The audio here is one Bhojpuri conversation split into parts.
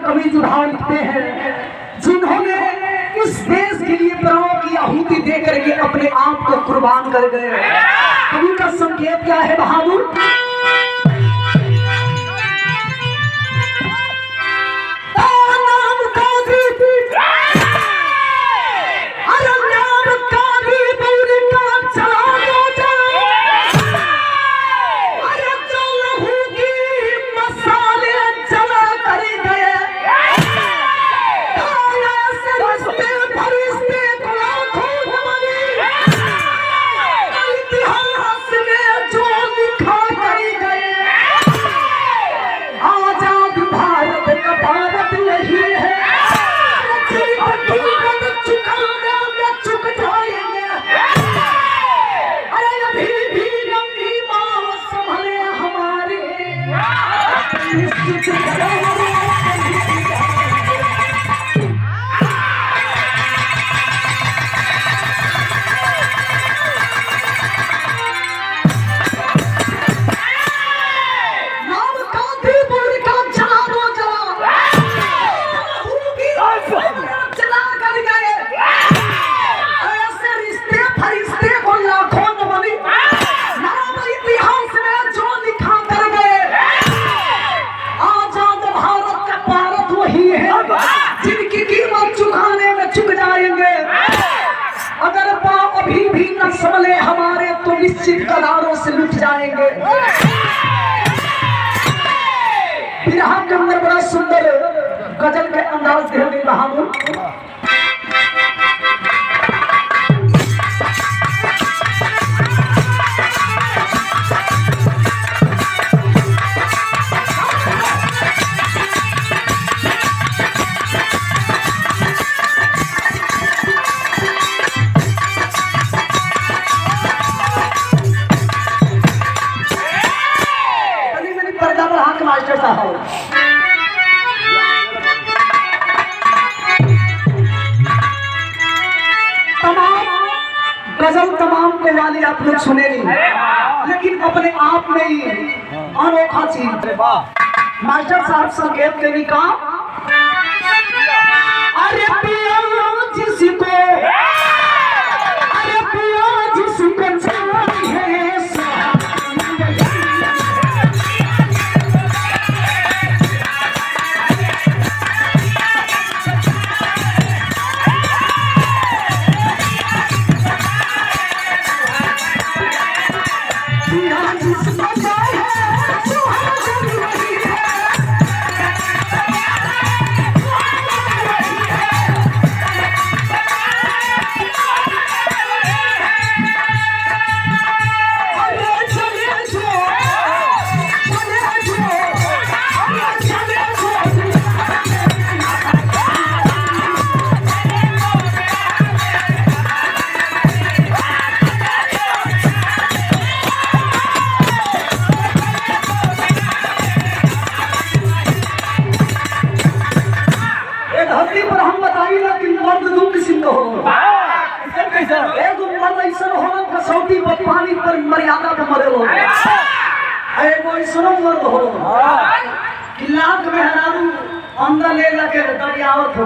कवि जुढ़ा लिखते हैं जिन्होंने इस देश के लिए प्राणों की आहुति दे करके अपने आप को कुर्बान कर गए। कवि का संकेत क्या है बहादुर? जिनकी कीमत चुकाने में चुक जाएंगे। अगर पाँव अभी भी न संभले हमारे तो निश्चित कदारों से लुट जाएंगे। बिरहा के अंदर बड़ा सुंदर गजल के अंदाज देने बहादुर। मास्टर साहब तमाम गजल तमाम कव्वाली आप लोग सुने नहीं, लेकिन अपने आप में ही अनोखा चीज मास्टर साहब संकेत के का अरे पिया जिसको कसौटी पर पानी पर मर्यादा पर मरे हो कोई सुनो मर्द हो कि लाख में हरारू अंदर ले लगे दरियावत हो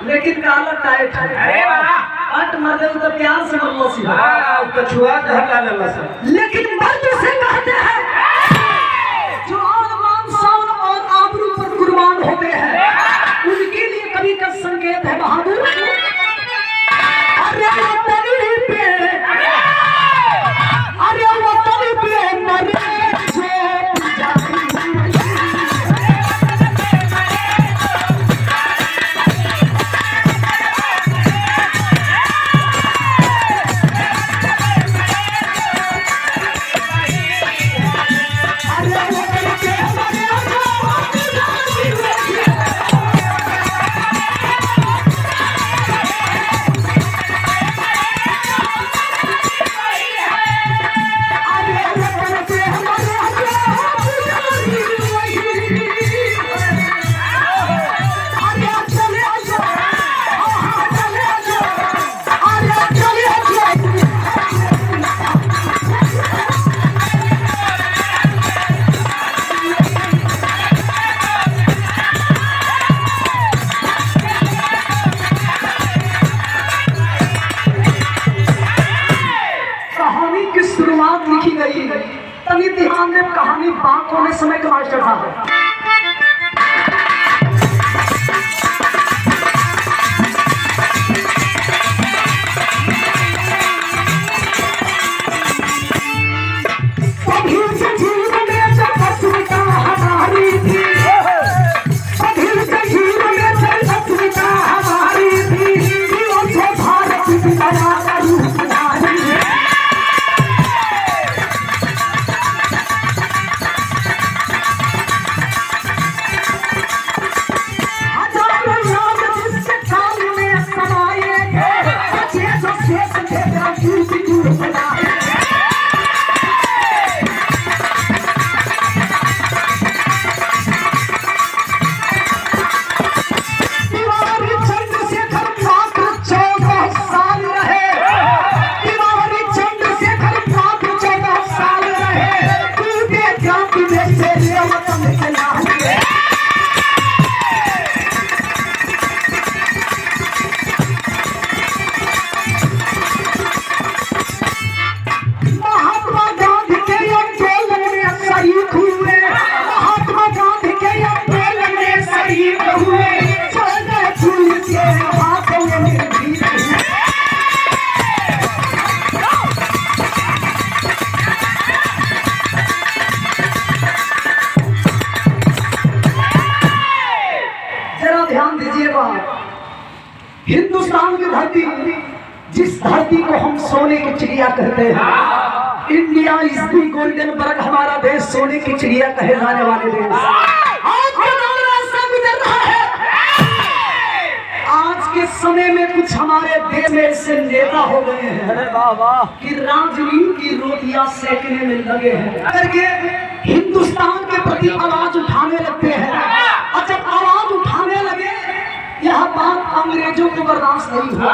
लेकिन काला टाइट है अट मर तो प्यार से मर सी तो छुआ के हटा ले लेकिन मर्द से कहते हैं जो आसमान शान और आबरू पर कुर्बान होते हैं उनके लिए कवि का संकेत है बहादुर। बात होने समय के मास्टर साहब हिंदुस्तान की धरती, जिस धरती को हम सोने की चिड़िया कहते हैं, India is the golden bird, हमारा देश सोने की चिड़िया कहे जाने वाले देश। आज का दौर ऐसा गुजर रहा है, आज के समय में कुछ हमारे देश में ऐसे नेता हो गए हैं कि राजनीति की रोटियां सेकने में लगे हैं करके हिंदुस्तान के प्रति आवाज उठाने लगते हैं। और जब आवाज उठाने लगे, यह बात अंग्रेजों को बर्दाश्त नहीं हुआ,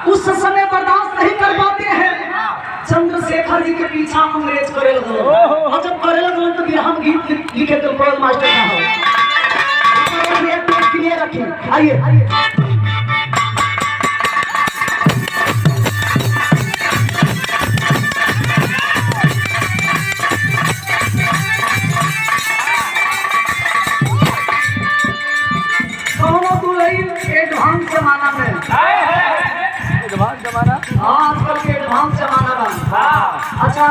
उस समय बर्दाश्त नहीं कर पाते हैं। चंद्रशेखर जी के पीछा अंग्रेज करे लगल, और जब करे लगल तो बिरहन गीत लिखे तो कोयल मास्टर साहब क्लियर रखिए। आइए एडवांस जमाना में, एडवांस जमाना, आजकल के एडवांस जमाना में। अच्छा,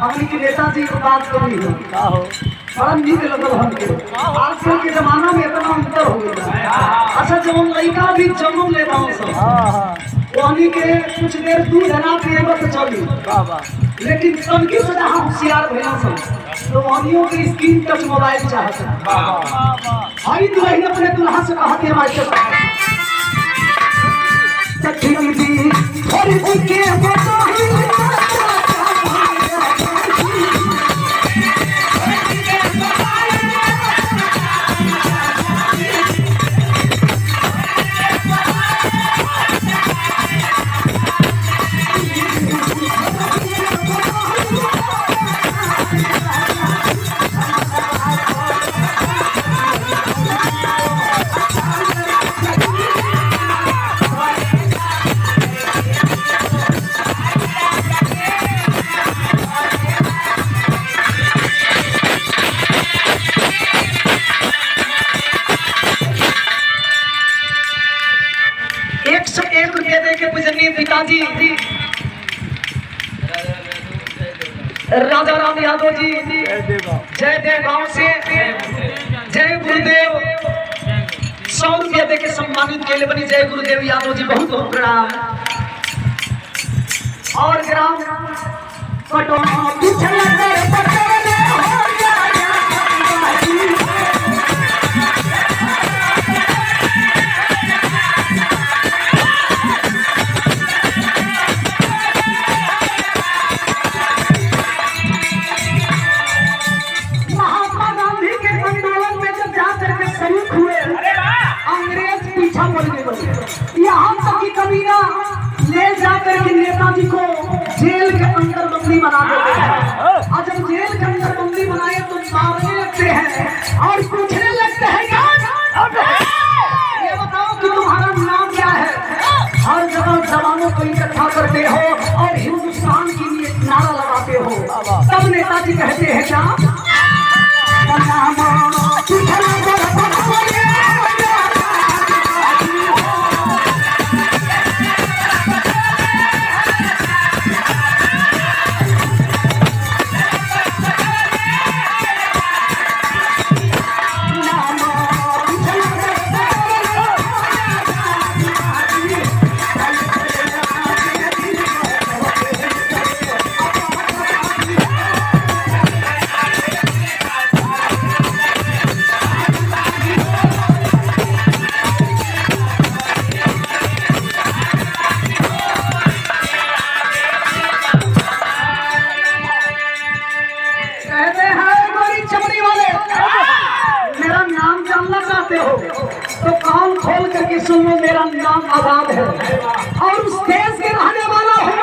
हमनी के नेताजी की बात करनी हो, बड़ा नीक लगल हमके। आजकल के जमाना में इतना अंतर हो गया। अच्छा, जब हम लड़का भी जन्म ले वही के कुछ देर दूध ना पिएगा तो चली, लेकिन तनकी से जहाँ होशियार भैया सब तो वहियों के स्क्रीन टच मोबाइल चाहते हैं। हई दुल्हन अपने दुल्हा से कहती है मास्टर साहब, पिताजी राजा राम यादव जी जयदेव गांव से जय गुरुदेव 100 रुपया दे के सम्मानित के लिए बनी। जय गुरुदेव यादव जी, बहुत बहुत प्रणाम। और ग्राम यहाँ तक की कमीना ले जाकर के नेताजी को जेल के अंदर बंदी बना देते हैं। और जब जेल के अंदर बंदी बनाए तो मारने लगते हैं और पूछने लगते हैं ये बताओ कि तुम्हारा नाम क्या है। हर जगह जवानों को इकट्ठा करते हो और हिंदुस्तान के लिए नारा लगाते हो। तब नेताजी कहते हैं क्या, तो कान खोल करके सुन लो, मेरा नाम आजाद है और उस देश के रहने वाला हूँ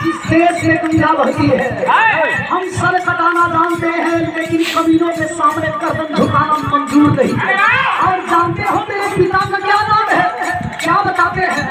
जिस देश में दुनिया बहती है। हम सर कटाना जानते हैं लेकिन कबीरों के सामने गर्दन झुकाना मंजूर नहीं। और जानते हो मेरे पिता का क्या नाम है? क्या बताते हैं?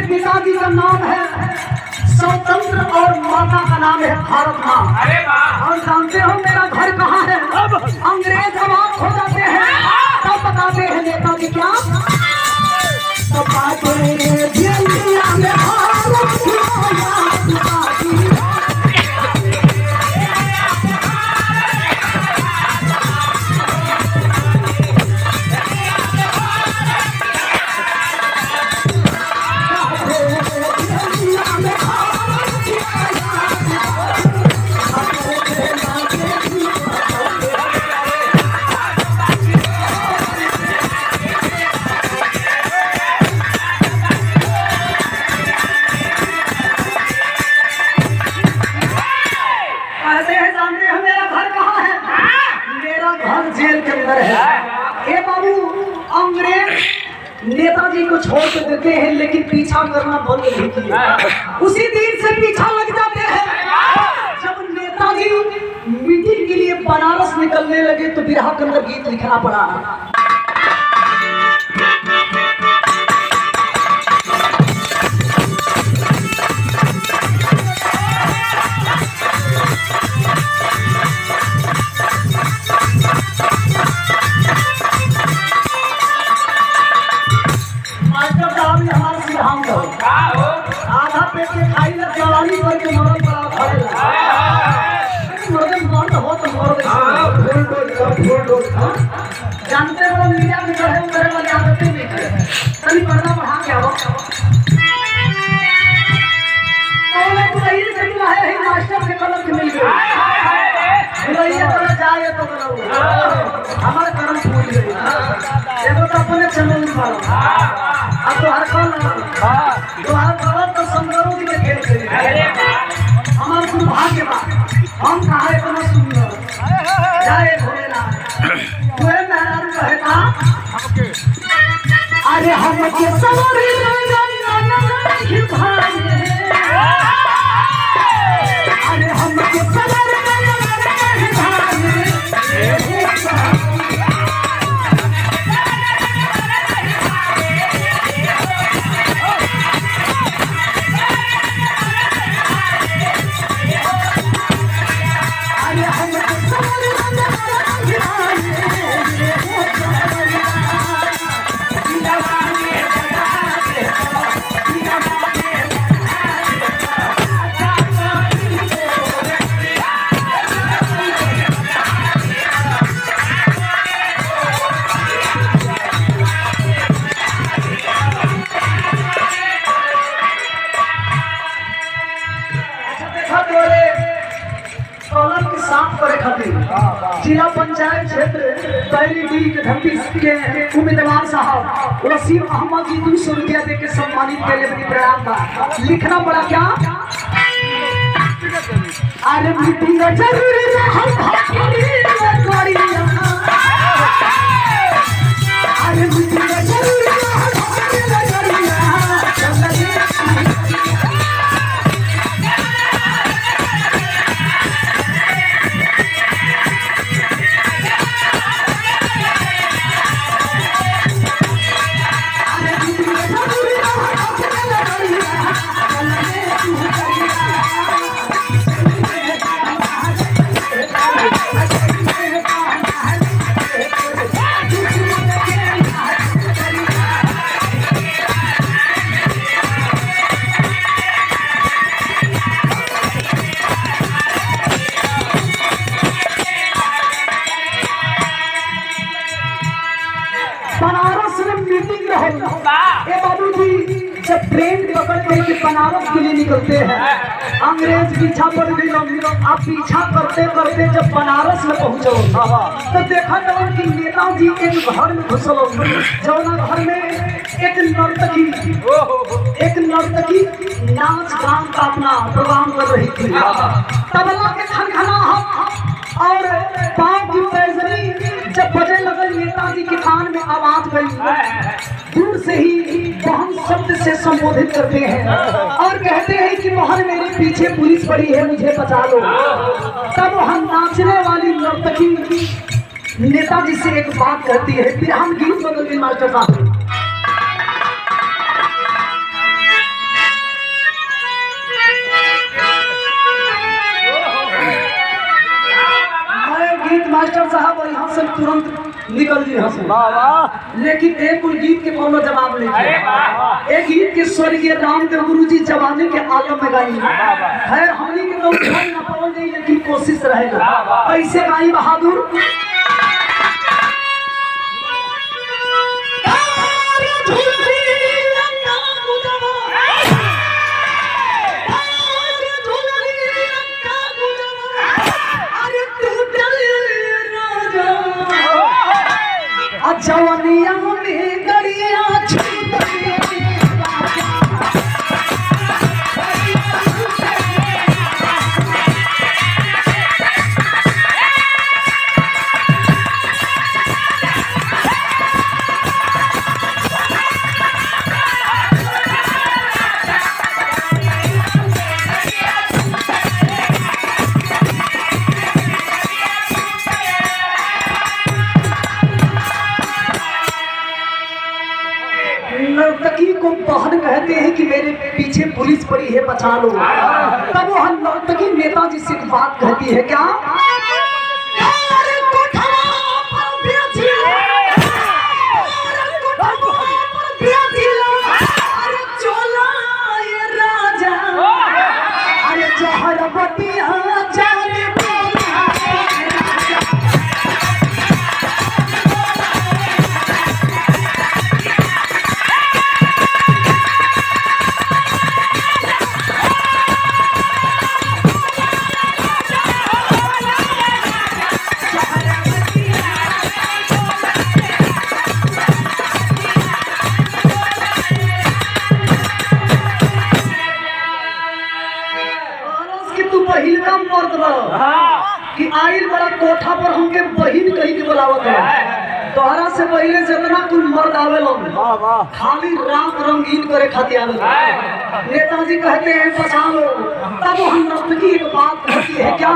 पिताजी का नाम है स्वतंत्र और माता का नाम है भारत माँ। और जानते हो मेरा घर कहाँ है? अंग्रेज नवाब हो जाते हैं तब बताते हैं नेताजी क्या जेल के अंदर है। ए बाबू, अंग्रेज नेताजी को छोड़ के देते हैं लेकिन पीछा करना बंद नहीं किया। उसी दिन से पीछा लग जाते हैं। जब नेताजी मीटिंग के लिए बनारस निकलने लगे तो बिरहा के अंदर गीत लिखना पड़ा। आधा पेट के खाई लग जवानी पर के मरल बड़ा खाए मरल बंद हो तो जानते हो मीडिया में जो है मेरे वाले आदतें नहीं है। तभी पर्दा बढ़ा के आओ तो बुराई से मिला है मास्टर के कलम से मिल गई। बुराई तो जाए तो हमारे कर्म पूरी गई। देखो तो अपने चैनल में मारो अब तो हर कौन तो हर कौन तो संगरों की खेल खेले हमारे को भाग्य बात हम कहाँ है तो सुनिए जाए भोलेनाथ तुम्हें मेहरारू कहता अरे हम के सवारी अरे हम के सवारी पंचायत क्षेत्र बैरीडीह के धमकी के उम्मीदवार साहब वसीम अहमद जी 200 रुपया दे के सम्मानित के लिए प्रणाम था। लिखना पड़ा क्या? अरे मीटिंग जरूरी है अरे मीटिंग जरूरी जब ट्रेन पकड़ के बनारस के लिए निकलते हैं, अंग्रेज पीछा पड़ गई। आप पीछा करते करते जब बनारस में पहुंचो तो देखा जाओ कि नेताजी एक घर में घुसल, जौना घर में एक नर्तकी नाच गान का अपना प्रोग्राम कर रही थी। तबला के खनखनाहट और पाँव की पैजनी जब बजे लगे, नेताजी के कान में आवाज गई। दूर से ही बहन शब्द से संबोधित करते हैं और कहते हैं कि बहन मेरे पीछे पुलिस पड़ी है, मुझे बचा लो। तब हम नाचने वाली नर्तकी नेताजी से एक बात कहती है, फिर हम गीत बदल गए मास्टर साहब। मास्टर साहब और यहाँ से तुरंत निकल जी हंस, लेकिन एक गीत के कोनो जवाब नहीं। एक गीत के स्वर्गीय रामदेव गुरु जी जवानी के आलम में गाई है, हमनी के तो ना पहुंच गई, लेकिन कोशिश रहेगा। कैसे गाई बहादुर? जवानिया में गड़िया नर्तकी को बहन कहते हैं कि मेरे पीछे पुलिस पड़ी है, बचा लो। तब वह नर्तकी नेताजी से बात कहती है क्या? कि आइल बड़ा कोठा पर हमके बहिन कही के बुलावत है। तोहरा से पहले जितना कुल मर्द आवेलो खाली रात रंगीन करे खातिर आवेलो। नेताजी कहते हैं बचा लो। तब हम नर्तकी एक बात कहती है क्या?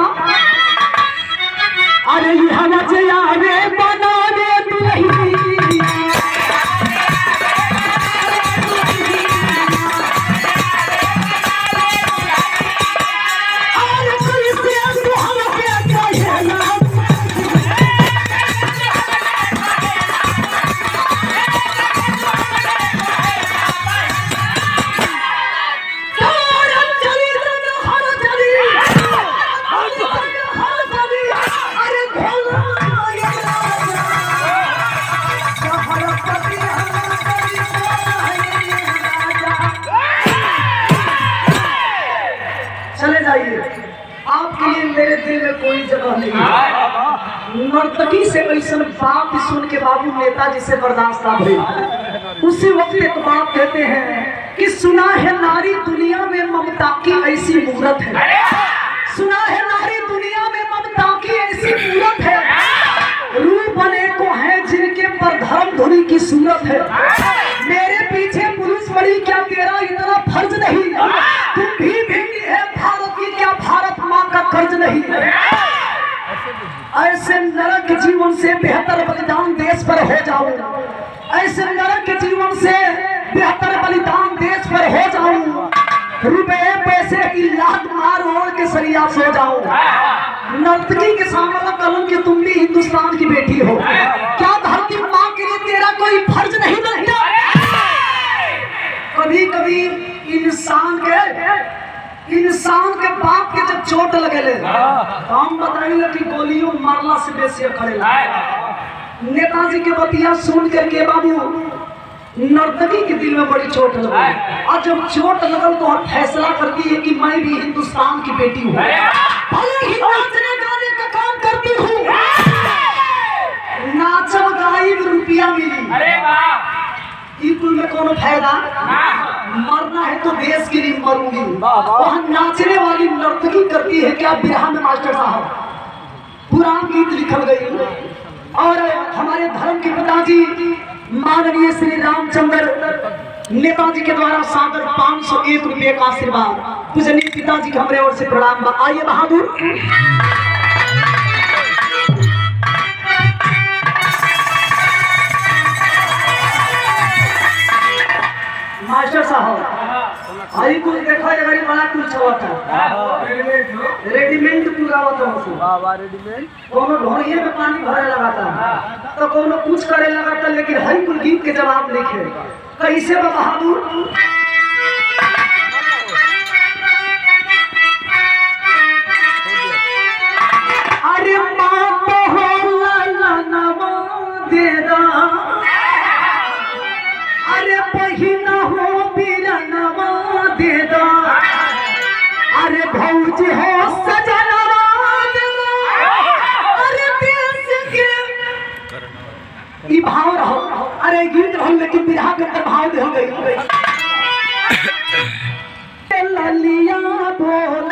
अरे हम आवे बनावे दुल्हन नर्तकी से ऐसा बात सुन के बाबू नेताजी से बर्दाश्त ना भइल। उसी वक्त एक बात कहते हैं कि सुना है नारी दुनिया में ममता की ऐसी मूरत है, सुना है नारी दुनिया में ममता की ऐसी मूरत है, रूप अनेकों हैं जिनके पर धर्म धुरी की सूरत है। मेरे पीछे पुलिस बड़ी, क्या तेरा इतना फर्ज नहीं? तुम भी बेटी है भारत की, क्या भारत माँ का कर्ज नहीं? ऐसे नरक जीवन से बेहतर बलिदान देश पर हो जाऊं, ऐसे नरक जीवन से बेहतर बलिदान देश पर हो जाऊं, रुपए पैसे की लात मार ओढ़ के सरिया सो जाऊं। नर्तकी के सामने कलम के तुम भी हिंदुस्तान की बेटी हो, क्या धरती माँ के लिए तेरा कोई फर्ज नहीं बनता? कभी कभी इंसान के बाप के जब चोट लगेले तो हम बताइए कि गोलियों मारला से बेसी खड़ेला। नेताजी के बतिया सुन करके बाबू नर्तकी के दिल में बड़ी चोट लगी, और जब चोट लगल तो फैसला करती है कि मैं भी हिंदुस्तान की बेटी हूँ, भले ही नाचने गाने का काम करती हूँ, नाचल गाई में रुपया मिली, अरे वाह, कुल में कोनो फायदा? मरना है तो देश के लिए मरूंगी। वहाँ नाचने वाली नर्तकी करती है क्या बिरहा में मास्टर साहब? पुराण गीत लिखल गई। और हमारे धर्म के पिताजी माननीय श्री रामचंद्र नेताजी के द्वारा सागर 501 रुपये का आशीर्वाद, पूजनीय पिताजी के हमारे ओर से प्रणाम। आइए बहादुर। मास्टर साहब आई कुल देखो अगर बड़ा कुछ होता रेडीमेड पूरा होता है, वाह रेडीमेड, कोनो ढोड़िए में पानी भरे लगाता तो कोनो कुछ करे लगाता, लेकिन हर कुल गीत के जवाब लिखे कैसे बहादुर? अरे माँ तो हो नवा दे दा, अरे बहिना हो बीरनवा दे दा, अरे भौजी हो सजनवा दे दा, अरे देश के ई भाव रहो। अरे गीत रहो लेकिन बिरहा के अंदर भाव दे हो गई। ललिया बोल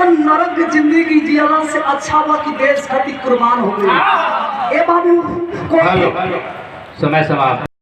नरक जिंदगी जियला से अच्छा बा कि देश खातिर कुर्बान हो गई। ए बाबू हेलो समय समाप्त।